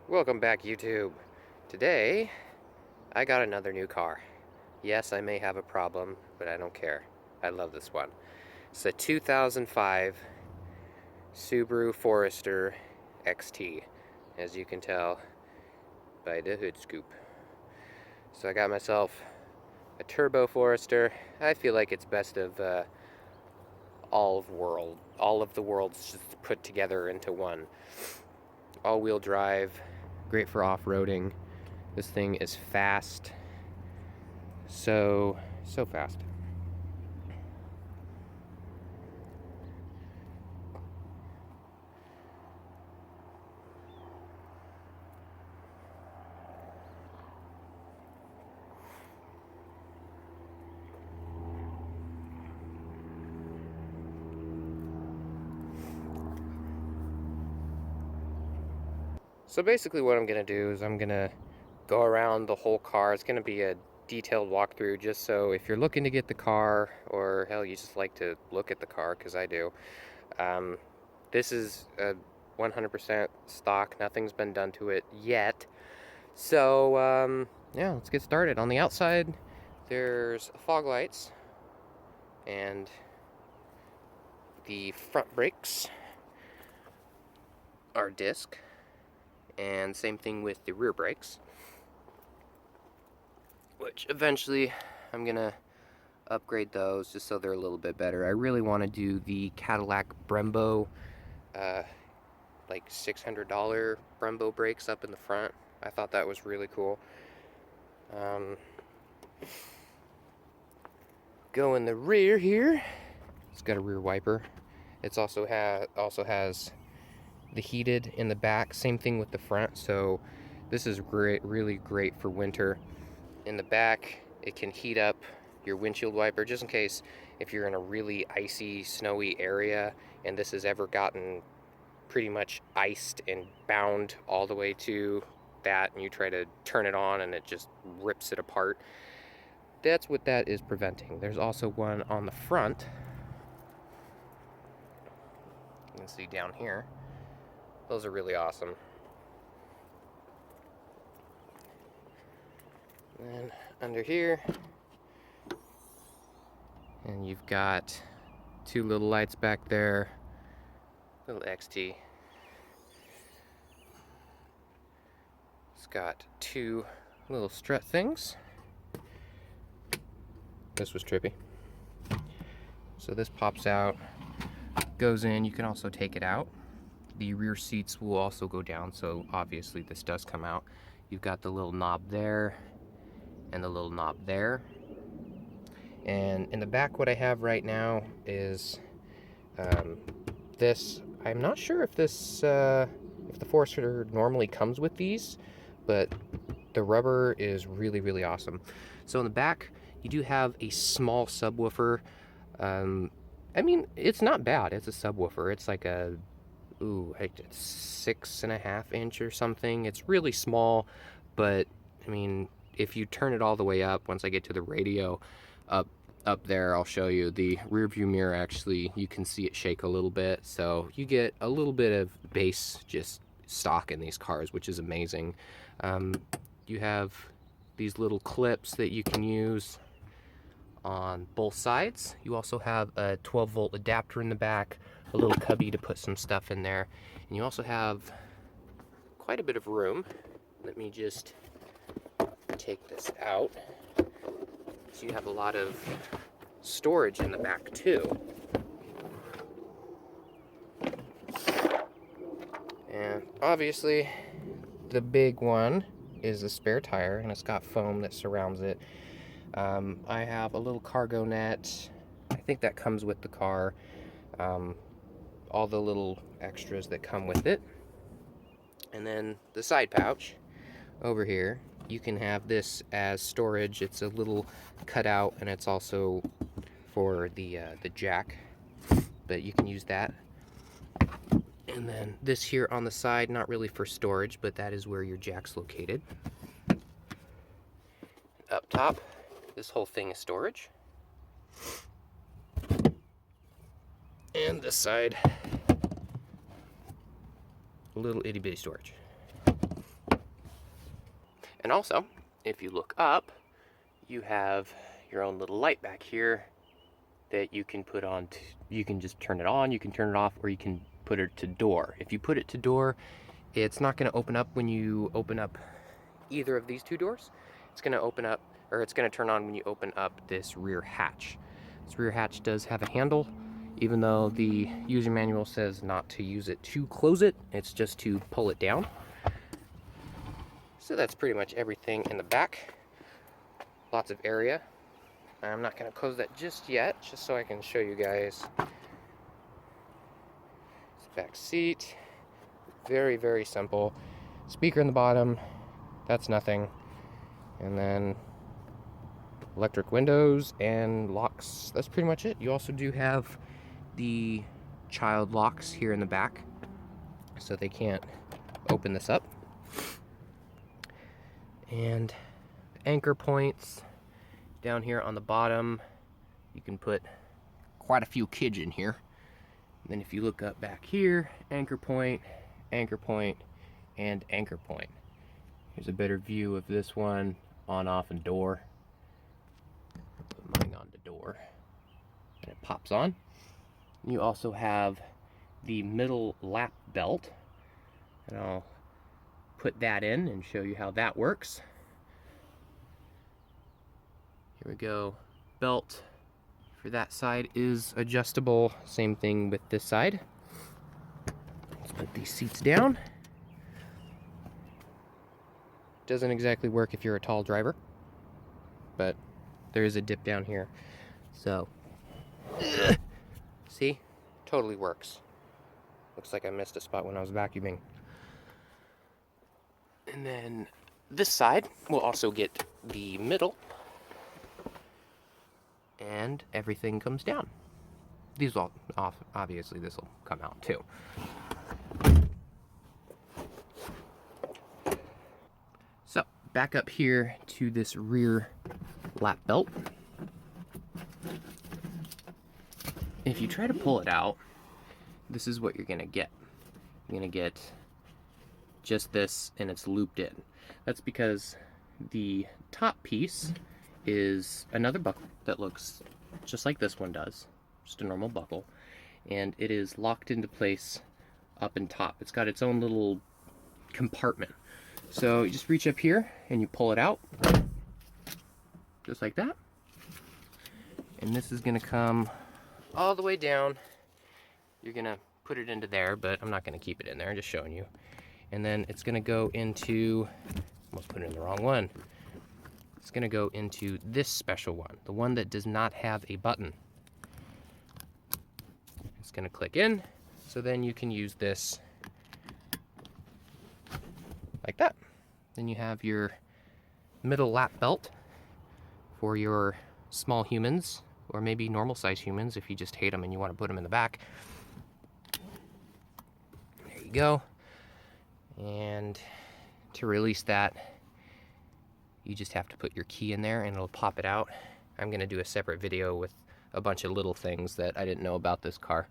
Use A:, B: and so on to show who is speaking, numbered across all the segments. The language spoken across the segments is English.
A: Welcome back, YouTube. Today, I got another new car. Yes, I may have a problem, but I don't care. I love this one. It's a 2005 Subaru Forester XT, as you can tell by the hood scoop. So I got myself a turbo Forester. I feel like it's best of all of the worlds just put together into one. All-wheel drive, great for off-roading. This thing is fast, so fast. So basically what I'm going to do is I'm going to go around the whole car. It's going to be a detailed walkthrough, just so if you're looking to get the car, or hell, you just like to look at the car, because I do. This is a 100% stock. Nothing's been done to it yet. So yeah, let's get started. On the outside, there's fog lights and the front brakes are disc. And same thing with the rear brakes, which eventually I'm gonna upgrade those just so they're a little bit better. I really want to do the Cadillac Brembo, like $600 Brembo brakes up in the front. I thought that was really cool. Go in the rear here. It's got a rear wiper. It's also has the heated in the back, same thing with the front, so this is great, really great for winter. In the back, it can heat up your windshield wiper, just in case if you're in a really icy, snowy area and this has ever gotten pretty much iced and bound all the way to that, and you try to turn it on and it just rips it apart. That's what that is preventing. There's also one on the front. You can see down here. Those are really awesome. And then under here, and you've got two little lights back there, little XT. It's got two little strut things. This was trippy. So this pops out, goes in. You can also take it out. The rear seats will also go down, so obviously this does come out. You've got the little knob there and the little knob there. And in the back, what I have right now is this. I'm not sure if this if the Forester normally comes with these, but the rubber is really, really awesome. So in the back, you do have a small subwoofer. I mean, it's not bad. It's a subwoofer. It's like a 6.5 inch or something. It's really small, but I mean, if you turn it all the way up, once I get to the radio up there, I'll show you the rear view mirror. Actually, you can see it shake a little bit, so you get a little bit of bass just stock in these cars, which is amazing. You have these little clips that you can use on both sides. You also have a 12-volt adapter in the back, a little cubby to put some stuff in there, and you also have quite a bit of room. Let me just take this out. So you have a lot of storage in the back too. And obviously the big one is the spare tire, and it's got foam that surrounds it. I have a little cargo net. I think that comes with the car. All the little extras that come with it. And then the side pouch over here, you can have this as storage. It's a little cutout, and it's also for the jack, but you can use that. And then this here on the side, not really for storage, but that is where your jack's located. up top, this whole thing is storage. And this side, a little itty bitty storage. And also, if you look up, you have your own little light back here that you can put on. You can just turn it on, you can turn it off, or you can put it to door. If you put it to door, it's not going to open up when you open up either of these two doors. It's going to open up, or it's going to turn on when you open up this rear hatch. This rear hatch does have a handle, even though the user manual says not to use it to close it. It's just to pull it down. So that's pretty much everything in the back. Lots of area. I'm not going to close that just yet, just so I can show you guys. This back seat, very, very simple. Speaker in the bottom, that's nothing. And then electric windows and locks. That's pretty much it. You also do have the child locks here in the back, so they can't open this up. And anchor points down here on the bottom. You can put quite a few kids in here. And then if you look up back here, anchor point, and anchor point. Here's a better view of this one, on, off, and door. Put mine on the door, and it pops on. You also have the middle lap belt, and I'll put that in and show you how that works. Here we go. Belt for that side is adjustable. Same thing with this side. Let's put these seats down. Doesn't exactly work if you're a tall driver, but there is a dip down here. So, see? Totally works. Looks like I missed a spot when I was vacuuming. And then this side will also get the middle, and everything comes down. These will obviously this will come out too. So back up here to this rear lap belt. If you try to pull it out, this is what you're gonna get. You're gonna get just this, and it's looped in. That's because the top piece is another buckle that looks just like this one does, just a normal buckle, and it is locked into place up and top. It's got its own little compartment. So you just reach up here and you pull it out, just like that. And this is gonna come all the way down. You're gonna put it into there, but I'm not gonna keep it in there, I'm just showing you. And then it's gonna go into, almost put it in the wrong one. It's gonna go into this special one, the one that does not have a button. It's gonna click in, so then you can use this like that. Then you have your middle lap belt for your small humans, or maybe normal size humans if you just hate them and you want to put them in the back. There you go. And to release that, you just have to put your key in there and it'll pop it out. I'm going to do a separate video with a bunch of little things that I didn't know about this car.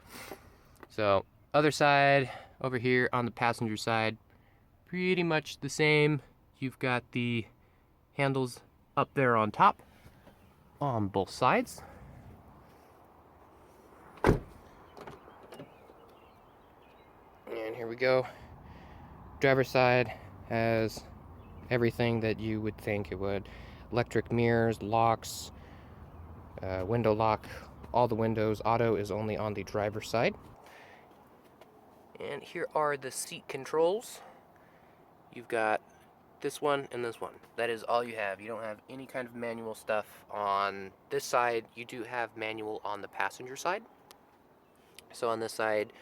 A: So, other side, over here on the passenger side, pretty much the same. You've got the handles up there on top on both sides. And here we go. Driver's side has everything that you would think it would. Electric mirrors, locks, window lock, all the windows. Auto is only on the driver's side. And here are the seat controls. You've got this one and this one. That is all you have. You don't have any kind of manual stuff on this side. You do have manual on the passenger side. So on this side,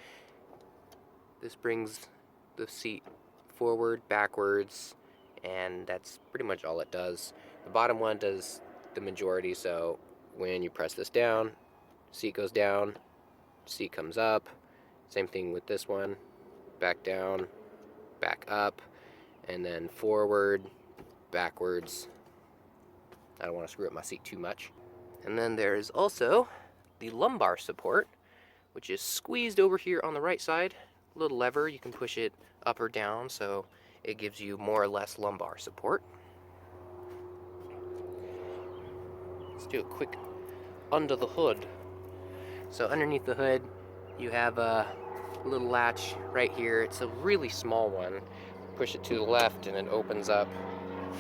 A: this brings the seat forward, backwards, and that's pretty much all it does. The bottom one does the majority, so when you press this down, seat goes down, seat comes up. Same thing with this one, back down, back up, and then forward, backwards, I don't want to screw up my seat too much. And then there is also the lumbar support, which is squeezed over here on the right side. A little lever, you can push it up or down, so it gives you more or less lumbar support. Let's do a quick under the hood. So underneath the hood, you have a little latch right here. It's a really small one. Push it to the left and it opens up.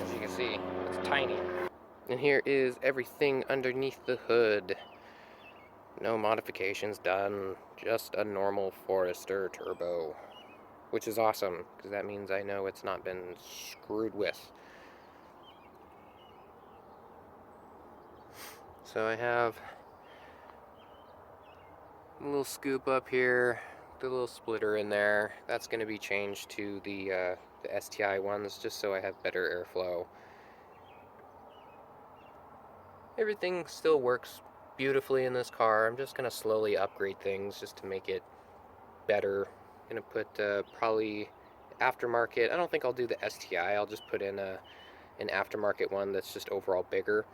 A: As you can see, it's tiny. And here is everything underneath the hood. No modifications done, just a normal Forester turbo. Which is awesome, because that means I know it's not been screwed with. So I have a little scoop up here, the little splitter in there. That's going to be changed to the STI ones, just so I have better airflow. Everything still works beautifully in this car. I'm just going to slowly upgrade things just to make it better. I'm going to put probably aftermarket. I don't think I'll do the STI. I'll just put in an aftermarket one that's just overall bigger.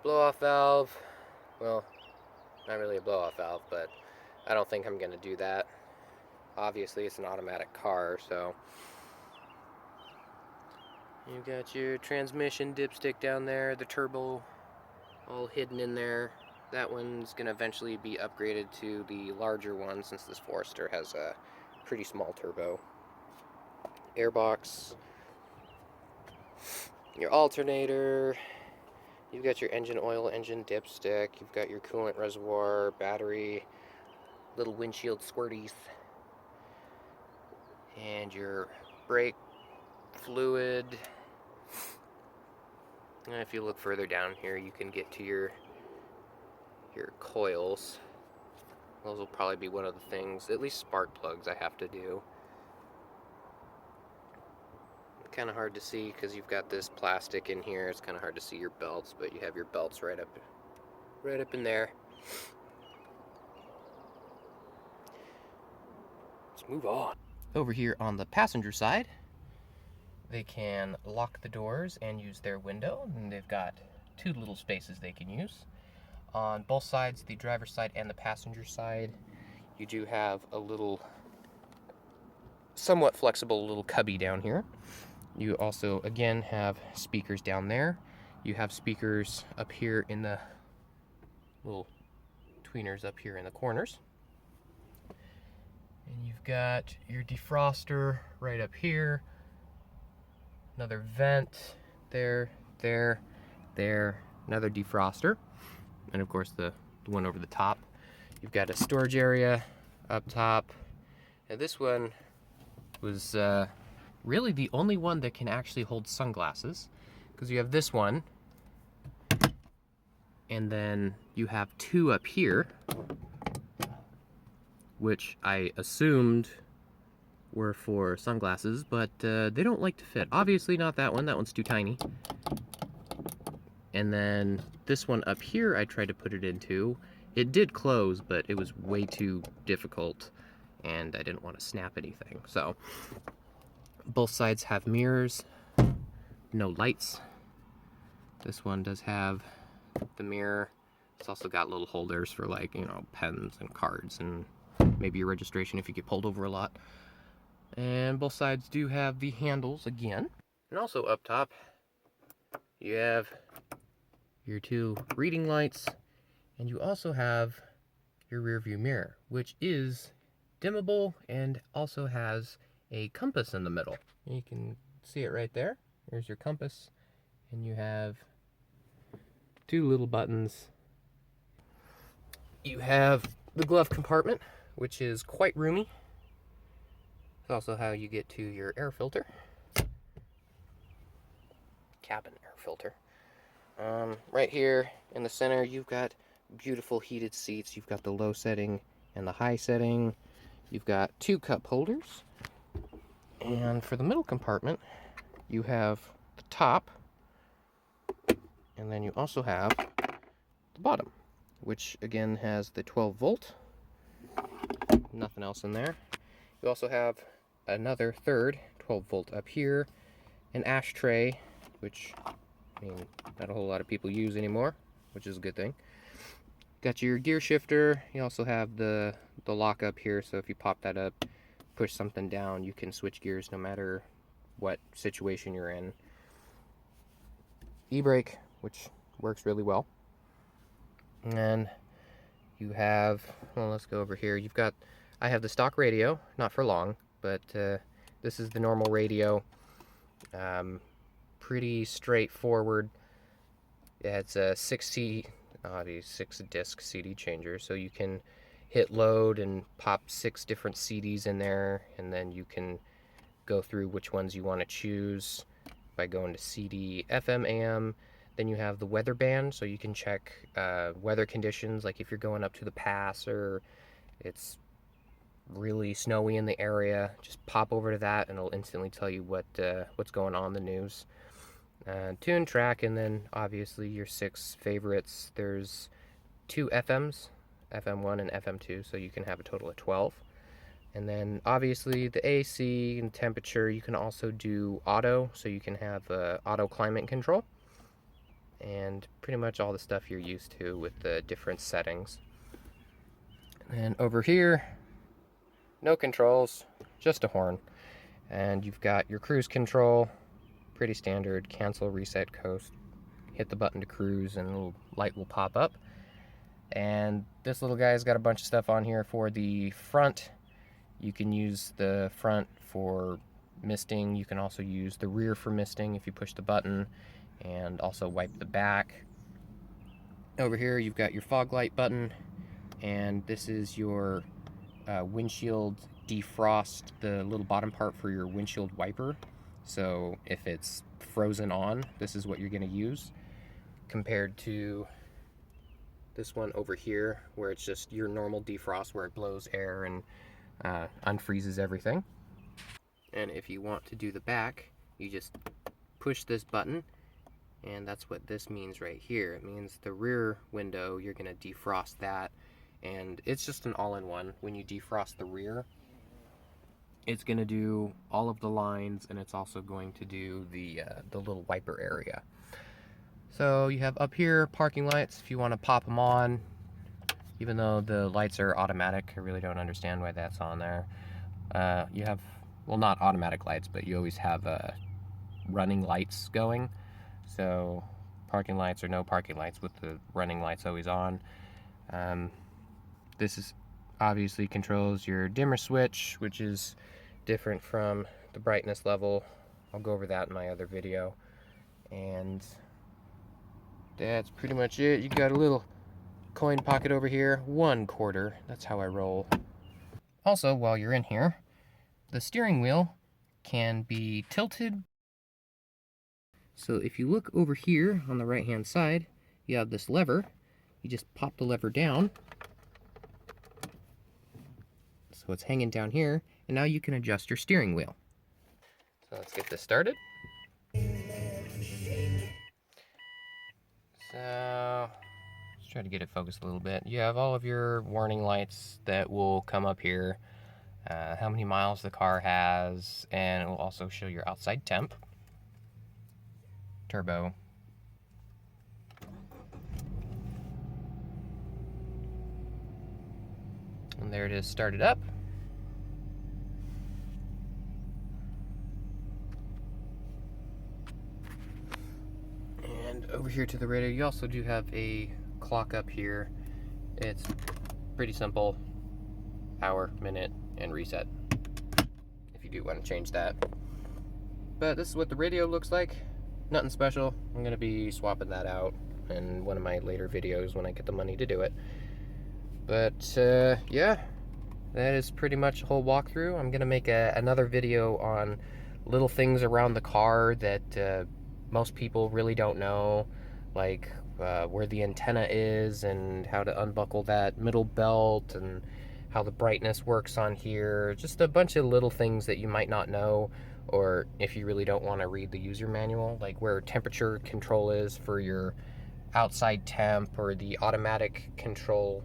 A: Blow-off valve. Well, not really a blow-off valve, but I don't think I'm going to do that. Obviously, it's an automatic car, so... You've got your transmission dipstick down there, the turbo all hidden in there. That one's going to eventually be upgraded to the larger one since this Forester has a pretty small turbo. Airbox. Your alternator. You've got your engine oil, engine dipstick. You've got your coolant reservoir, battery, little windshield squirties. And your brake fluid. And if you look further down here, you can get to your coils. Those will probably be one of the things, at least spark plugs, I have to do. Kind of hard to see because you've got this plastic in here. It's kind of hard to see your belts, but you have your belts right up in there. Let's move on. Over here on the passenger side, they can lock the doors and use their window, and they've got two little spaces they can use. On both sides, the driver's side and the passenger side, you do have a little, somewhat flexible little cubby down here. You also, again, have speakers down there. You have speakers up here in the little tweeners up here in the corners. And you've got your defroster right up here. Another vent there, another defroster. And of course the one over the top. You've got a storage area up top. And this one was really the only one that can actually hold sunglasses, because you have this one, and then you have two up here, which I assumed were for sunglasses, but they don't like to fit. Obviously not that one, that one's too tiny. And then this one up here I tried to put it into. It did close, but it was way too difficult, and I didn't want to snap anything, so... Both sides have mirrors, no lights. This one does have the mirror. It's also got little holders for, like, you know, pens and cards and maybe your registration if you get pulled over a lot. And both sides do have the handles again. And also up top, you have your two reading lights, and you also have your rear view mirror, which is dimmable and also has a compass in the middle. You can see it right there. There's your compass, and you have two little buttons. You have the glove compartment, which is quite roomy. It's also how you get to your air filter. Cabin air filter. Right here in the center, you've got beautiful heated seats. You've got the low setting and the high setting. You've got two cup holders. And for the middle compartment, you have the top, and then you also have the bottom, which again has the 12 volt, nothing else in there. You also have another third 12 volt up here, an ashtray, which, I mean, not a whole lot of people use anymore, which is a good thing. Got your gear shifter. You also have the lock up here, so if you pop that up, push something down, you can switch gears no matter what situation you're in. E-brake, which works really well. And then you have, well, let's go over here. I have the stock radio, not for long, but this is the normal radio. Pretty straightforward. Yeah, it's a 6-disc CD changer, so you can hit load and pop 6 different CDs in there, and then you can go through which ones you want to choose by going to CD, FM, AM. Then you have the weather band, so you can check weather conditions, like if you're going up to the pass or it's really snowy in the area, just pop over to that and it'll instantly tell you what's going on in the news. Tune, track, and then obviously your 6 favorites. There's 2 FMs, FM1 and FM2, so you can have a total of 12. And then obviously the AC and temperature, you can also do auto, so you can have auto climate control. And pretty much all the stuff you're used to with the different settings. And over here, no controls, just a horn. And you've got your cruise control, pretty standard, cancel, reset, coast. Hit the button to cruise and a little light will pop up. And this little guy's got a bunch of stuff on here for the front. You can use the front for misting. You can also use the rear for misting if you push the button, and also wipe the back. Over here you've got your fog light button, and this is your windshield defrost, the little bottom part for your windshield wiper. So if it's frozen on, this is what you're going to use, compared to this one over here where it's just your normal defrost where it blows air and unfreezes everything. And if you want to do the back, you just push this button, and that's what this means right here. It means the rear window, you're going to defrost that, and it's just an all-in-one. When you defrost the rear, it's going to do all of the lines, and it's also going to do the little wiper area. So you have up here parking lights if you want to pop them on, even though the lights are automatic. I really don't understand why that's on there. You have, well, not automatic lights, but you always have running lights going. So parking lights or no parking lights with the running lights always on. This is obviously controls your dimmer switch, which is different from the brightness level. I'll go over that in my other video. And that's pretty much it. You got a little coin pocket over here, 1 quarter. That's how I roll. Also, while you're in here, the steering wheel can be tilted. So if you look over here on the right hand side, you have this lever. You just pop the lever down. So it's hanging down here, and now you can adjust your steering wheel. So let's get this started. So let's try to get it focused a little bit. You have all of your warning lights that will come up here, how many miles the car has, and it will also show your outside temp, turbo, and there it is started up. And over here to the radio, you also do have a clock up here. It's pretty simple, hour, minute, and reset, if you do want to change that. But this is what the radio looks like. Nothing special. I'm going to be swapping that out in one of my later videos when I get the money to do it. But yeah, that is pretty much a whole walkthrough. I'm going to make another video on little things around the car that most people really don't know, like where the antenna is and how to unbuckle that middle belt and how the brightness works on here. Just a bunch of little things that you might not know, or if you really don't want to read the user manual, like where temperature control is for your outside temp, or the automatic control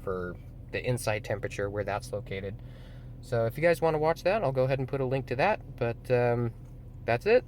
A: for the inside temperature, where that's located. So if you guys want to watch that, I'll go ahead and put a link to that. But that's it.